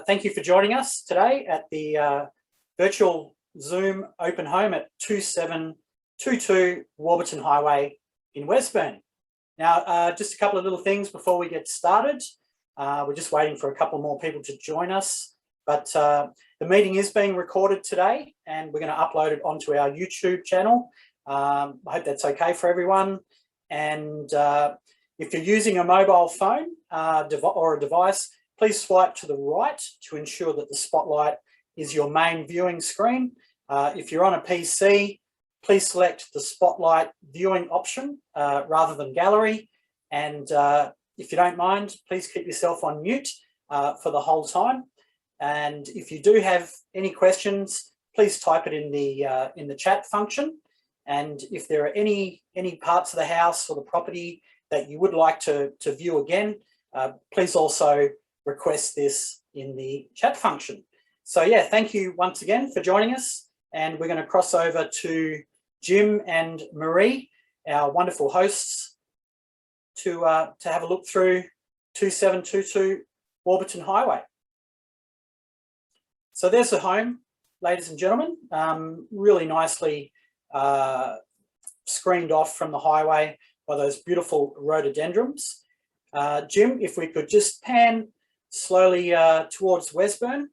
Thank you for joining us today at the virtual Zoom open home at 2722 Warburton Highway in Wesburn. Now, just a couple of little things before we get started. We're just waiting for a couple more people to join us, but the meeting is being recorded today and we're going to upload it onto our YouTube channel. I hope that's okay for everyone. And if you're using a mobile phone or a device, please swipe to the right to ensure that the spotlight is your main viewing screen. If you're on a PC, please select the spotlight viewing option rather than gallery. And if you don't mind, please keep yourself on mute for the whole time. And if you do have any questions, please type it in the chat function. And if there are any parts of the house or the property that you would like to view again, please also request this in the chat function. So yeah, thank you once again for joining us. And we're going to cross over to Jim and Marie, our wonderful hosts, to have a look through 2722 Warburton Highway. So there's the home, ladies and gentlemen, really nicely screened off from the highway by those beautiful rhododendrons. Jim, if we could just pan slowly towards Wesburn,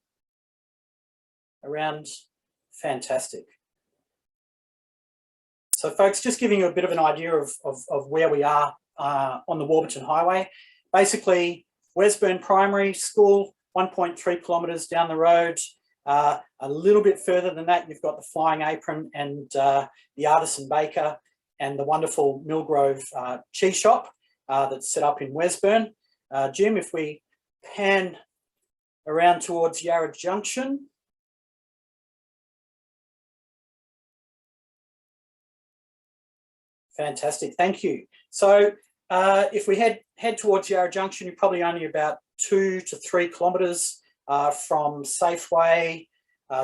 around, fantastic. So folks, just giving you a bit of an idea of where we are on the Warburton Highway. Basically, Wesburn Primary School, 1.3 kilometres down the road. A little bit further than that, you've got the Flying Apron and the Artisan Baker and the wonderful Millgrove cheese shop that's set up in Wesburn. Jim, if we pan around towards Yarra Junction. Fantastic, thank you. So if we head towards Yarra Junction, you're probably only about 2 to 3 kilometres from Safeway,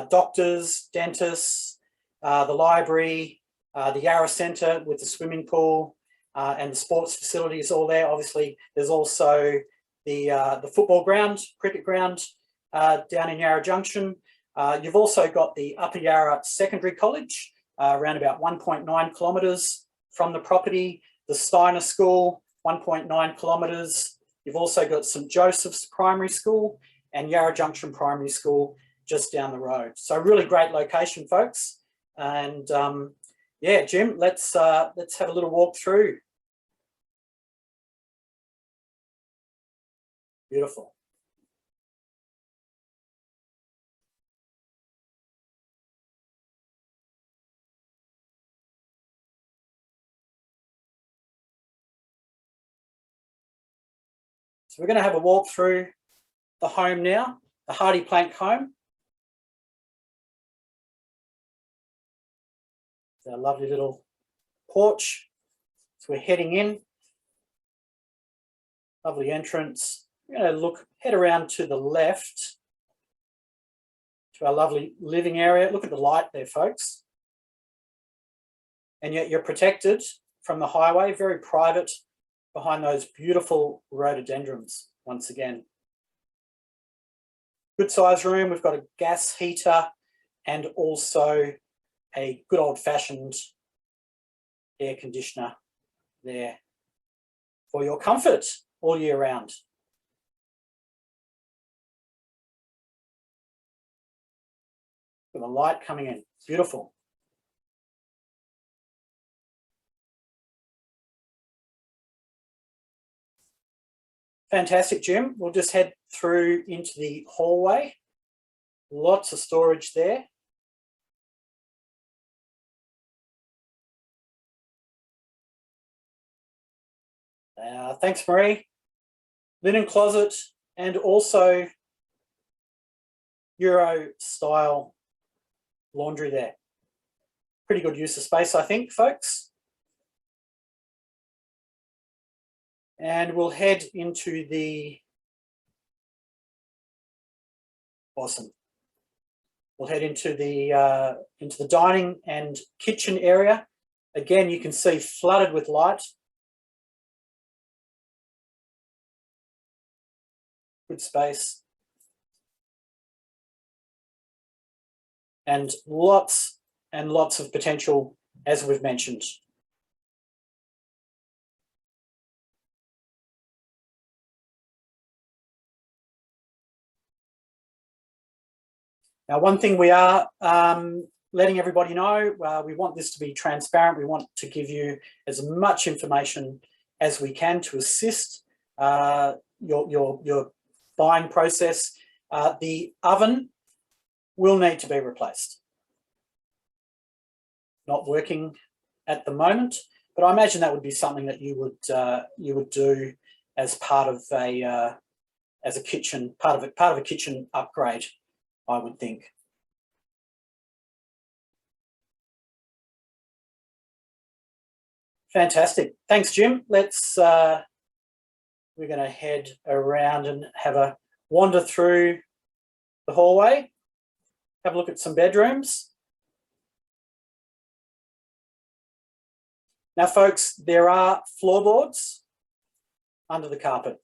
doctors, dentists, the library, the Yarra Centre with the swimming pool and the sports facilities all there. Obviously, there's also the football ground, cricket ground down in Yarra Junction. You've also got the Upper Yarra Secondary College, around about 1.9 kilometres from the property. The Steiner School, 1.9 kilometres. You've also got St Joseph's Primary School and Yarra Junction Primary School just down the road. So really great location, folks. And yeah, Jim, let's have a little walk through. Beautiful. So we're going to have a walk through the home now, the Hardy Plank home. It's our lovely little porch. So we're heading in. Lovely entrance. We're going to head around to the left to our lovely living area. Look at the light there, folks. And yet you're protected from the highway, very private behind those beautiful rhododendrons once again. Good size room. We've got a gas heater and also a good old-fashioned air conditioner there for your comfort all year round. With the light coming in, beautiful. Fantastic, Jim. We'll just head through into the hallway. Lots of storage there. Thanks, Marie. Linen closet and also Euro style laundry there. Pretty good use of space, I think, folks. And we'll head into the, awesome. We'll head into the dining and kitchen area. Again, you can see flooded with light. Good space. and lots of potential, as we've mentioned. Now, one thing we are letting everybody know, we want this to be transparent. We want to give you as much information as we can to assist your buying process. The oven will need to be replaced. Not working at the moment, but I imagine that would be something that you would do as part of a kitchen part of a kitchen upgrade, I would think. Fantastic. Thanks, Jim. We're going to head around and have a wander through the hallway, have a look at some bedrooms. Now, folks, there are floorboards under the carpet.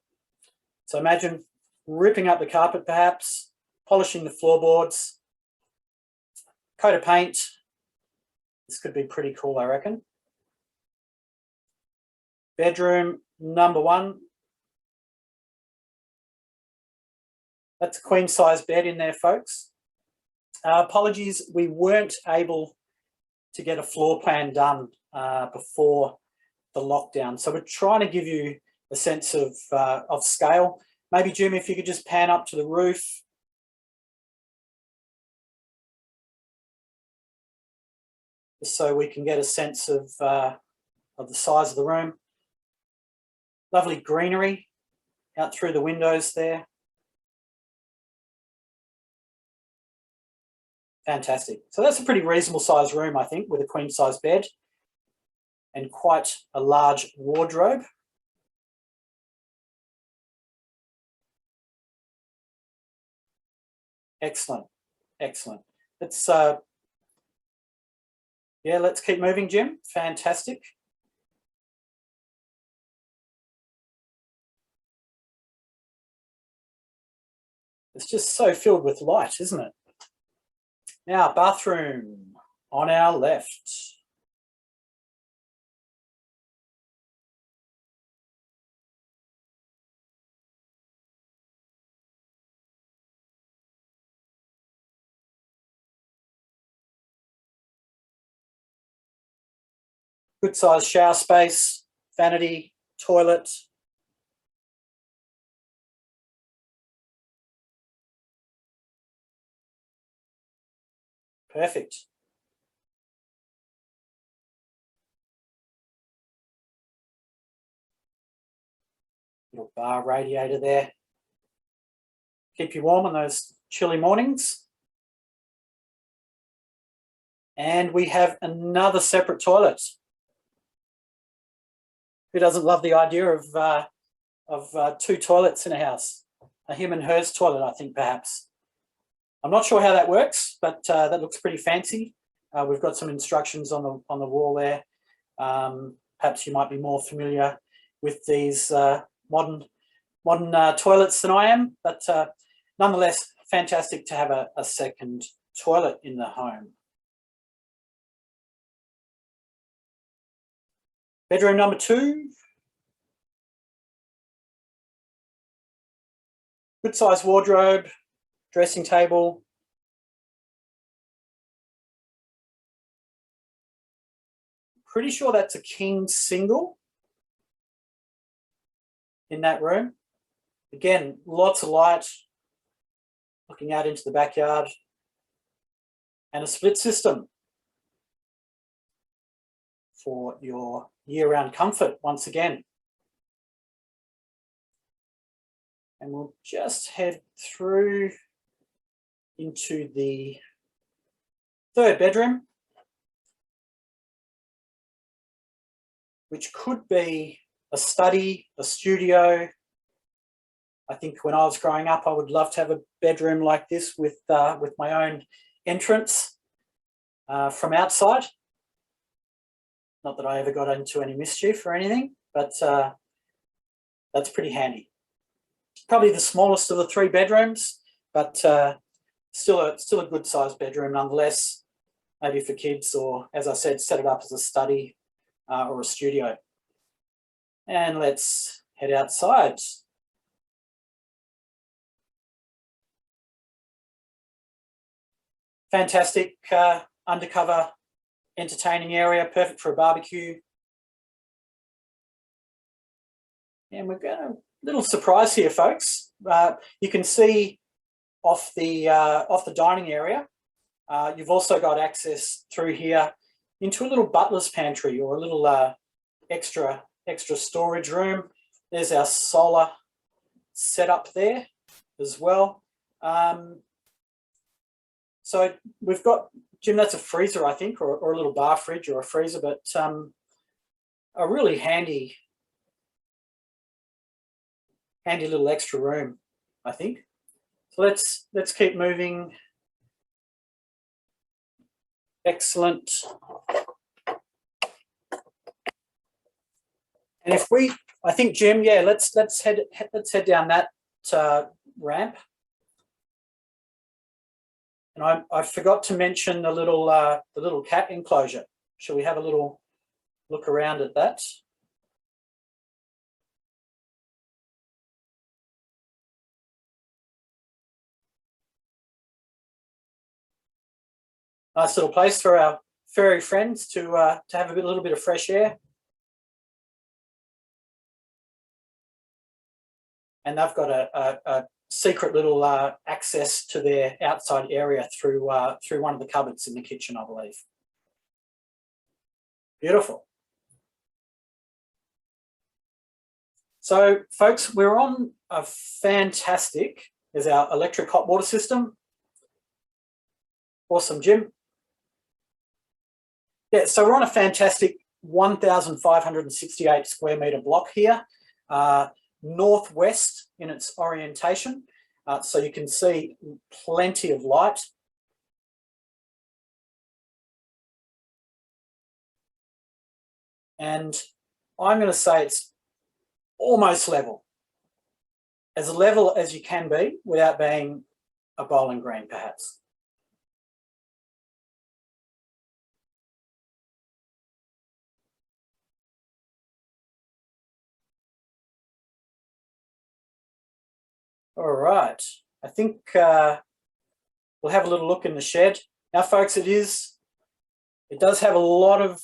So imagine ripping up the carpet, perhaps, polishing the floorboards, coat of paint. This could be pretty cool, I reckon. Bedroom number 1. That's a queen size bed in there, folks. Apologies, we weren't able to get a floor plan done before the lockdown. So we're trying to give you a sense of scale. Maybe, Jim, if you could just pan up to the roof. Just so we can get a sense of the size of the room. Lovely greenery out through the windows there. Fantastic. So that's a pretty reasonable size room, I think, with a queen size bed and quite a large wardrobe. Excellent. Excellent. Let's keep moving, Jim. Fantastic. It's just so filled with light, isn't it? Now, bathroom on our left. Good size shower space, vanity, toilet. Perfect. Little bar radiator there. Keep you warm on those chilly mornings. And we have another separate toilet. Who doesn't love the idea of 2 toilets in a house? A him and hers toilet, I think, perhaps. I'm not sure how that works, but that looks pretty fancy. We've got some instructions on the wall there. Perhaps you might be more familiar with these modern toilets than I am, but nonetheless, fantastic to have a second toilet in the home. Bedroom number 2. Good size wardrobe, dressing table. Pretty sure that's a king single in that room. Again, lots of light, looking out into the backyard, and a split system for your year-round comfort once again. And we'll just head through into the 3rd bedroom, which could be a study, a studio. I think when I was growing up, I would love to have a bedroom like this with my own entrance from outside. Not that I ever got into any mischief or anything, but that's pretty handy. Probably the smallest of the 3 bedrooms, but still a good sized bedroom nonetheless, maybe for kids, or as I said, set it up as a study or a studio. And let's head outside. Fantastic undercover entertaining area, perfect for a barbecue. And we've got a little surprise here, folks. You can see off the dining area. You've also got access through here into a little butler's pantry, or a little extra storage room. There's our solar setup there as well. So we've got, Jim, that's a freezer, I think, or a little bar fridge or a freezer, but a really handy little extra room, I think. So let's keep moving. Excellent. And if we, I think, Jim, yeah, let's head down that ramp. And I forgot to mention the little cat enclosure. Shall we have a little look around at that? Nice little place for our furry friends to have a little bit of fresh air. And they've got a secret little access to their outside area through one of the cupboards in the kitchen, I believe. Beautiful. So, folks, we're on a fantastic, there's our electric hot water system. Awesome, Jim. Yeah, so we're on a fantastic 1,568 square metre block here, northwest in its orientation. So you can see plenty of light. And I'm going to say it's almost level as you can be without being a bowling green, perhaps. All right, I think we'll have a little look in the shed. Now, folks, it does have a lot of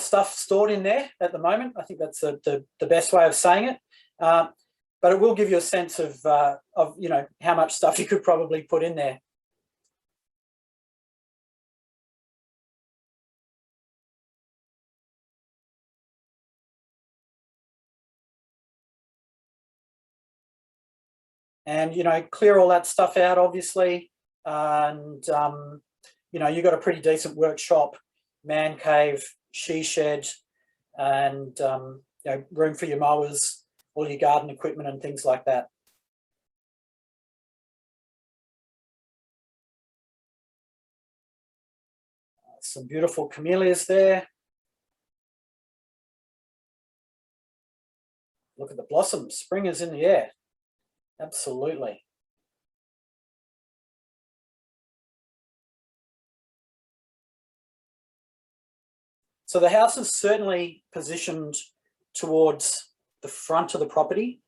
stuff stored in there at the moment. I think that's the best way of saying it. But it will give you a sense of how much stuff you could probably put in there. And, clear all that stuff out, obviously. And, you've got a pretty decent workshop, man cave, she shed, and, room for your mowers, all your garden equipment and things like that. Some beautiful camellias there. Look at the blossoms. Spring is in the air. Absolutely. So the house is certainly positioned towards the front of the property,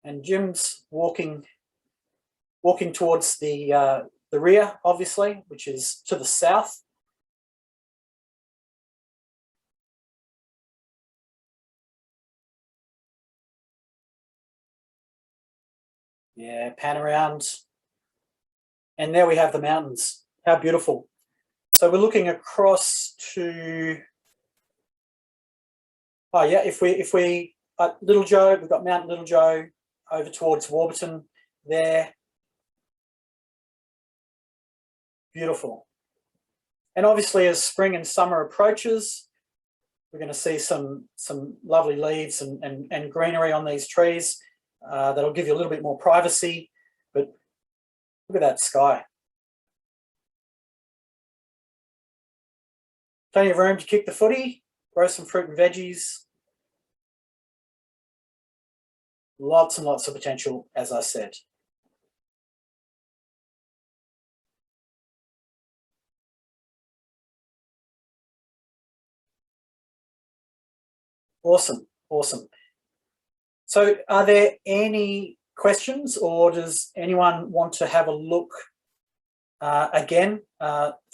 and Jim's walking towards the rear, obviously, which is to the south. Yeah, pan around. And there we have the mountains. How beautiful. So we're looking across to, oh yeah, if we Little Joe, we've got Mount Little Joe over towards Warburton there. Beautiful. And obviously as spring and summer approaches, we're going to see some lovely leaves and greenery on these trees. That'll give you a little bit more privacy, but look at that sky. Plenty of room to kick the footy, grow some fruit and veggies. Lots and lots of potential, as I said. Awesome, awesome. So are there any questions, or does anyone want to have a look again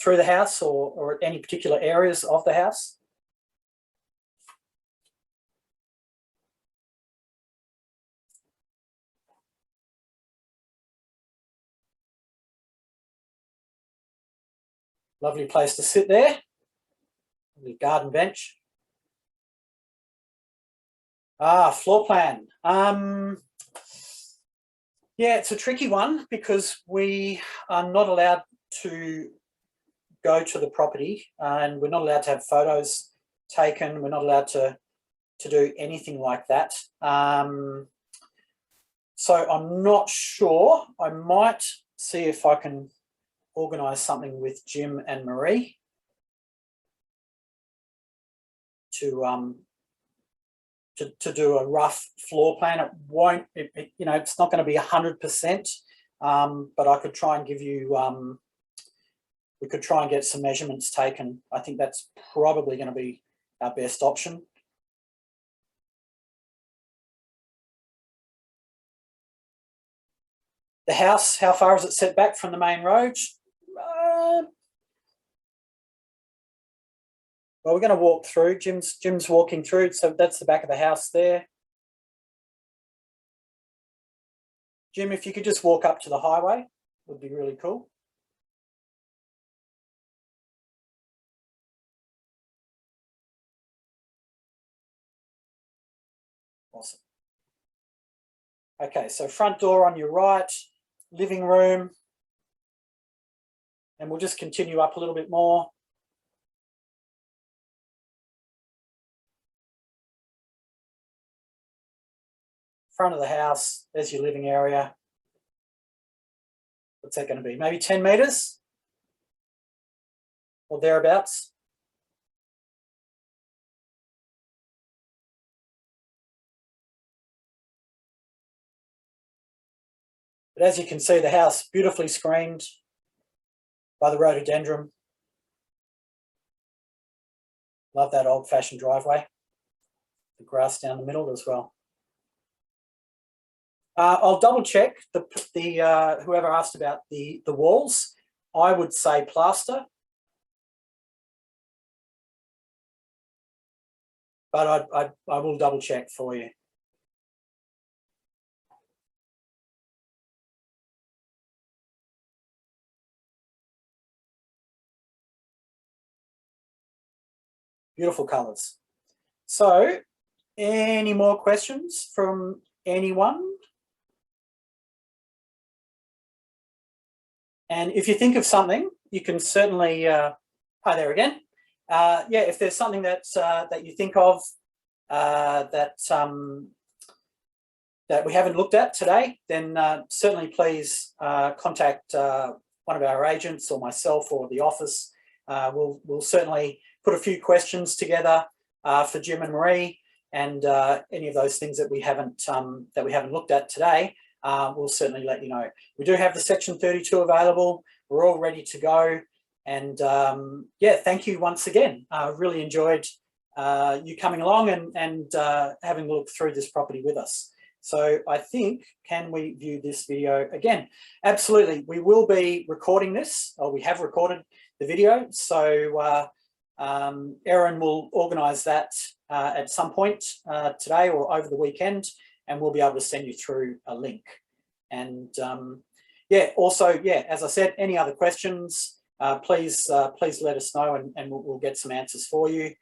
through the house, or at any particular areas of the house? Lovely place to sit there. Lovely garden bench. Floor plan. Yeah, it's a tricky one because we are not allowed to go to the property, and we're not allowed to have photos taken. We're not allowed to do anything like that. So I'm not sure. I might see if I can organise something with Jim and Marie to do a rough floor plan. It won't, it's not going to be 100%, but I could try and give you, we could try and get some measurements taken. I think that's probably going to be our best option. The house, how far is it set back from the main road? Well, we're going to walk through. Jim's walking through, so that's the back of the house there. Jim, if you could just walk up to the highway, would be really cool. Awesome. Okay, so front door on your right, living room, and we'll just continue up a little bit more. Front of the house, there's your living area. What's that going to be? Maybe 10 metres or thereabouts. But as you can see, the house beautifully screened by the rhododendron. Love that old-fashioned driveway. The grass down the middle as well. I'll double check the whoever asked about the walls. I would say plaster, but I will double check for you. Beautiful colours. So, any more questions from anyone? And if you think of something, you can certainly, hi there again. Yeah, if there's something that's, that you think of that we haven't looked at today, then certainly please contact one of our agents or myself or the office. We'll certainly put a few questions together for Jim and Marie, and any of those things that we haven't looked at today. We'll certainly let you know. We do have the Section 32 available. We're all ready to go. And yeah, thank you once again. I really enjoyed you coming along and having a look through this property with us. So I think, can we view this video again? Absolutely. We will be recording this, or we have recorded the video. So Erin will organise that at some point today or over the weekend, and we'll be able to send you through a link. And yeah, also, yeah, as I said, any other questions, please let us know, and we'll get some answers for you.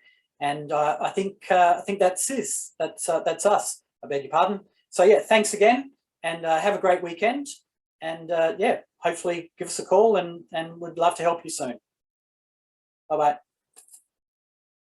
And I think that's us. I beg your pardon. So yeah, thanks again, and have a great weekend. And yeah, hopefully give us a call, and we'd love to help you soon. Bye bye.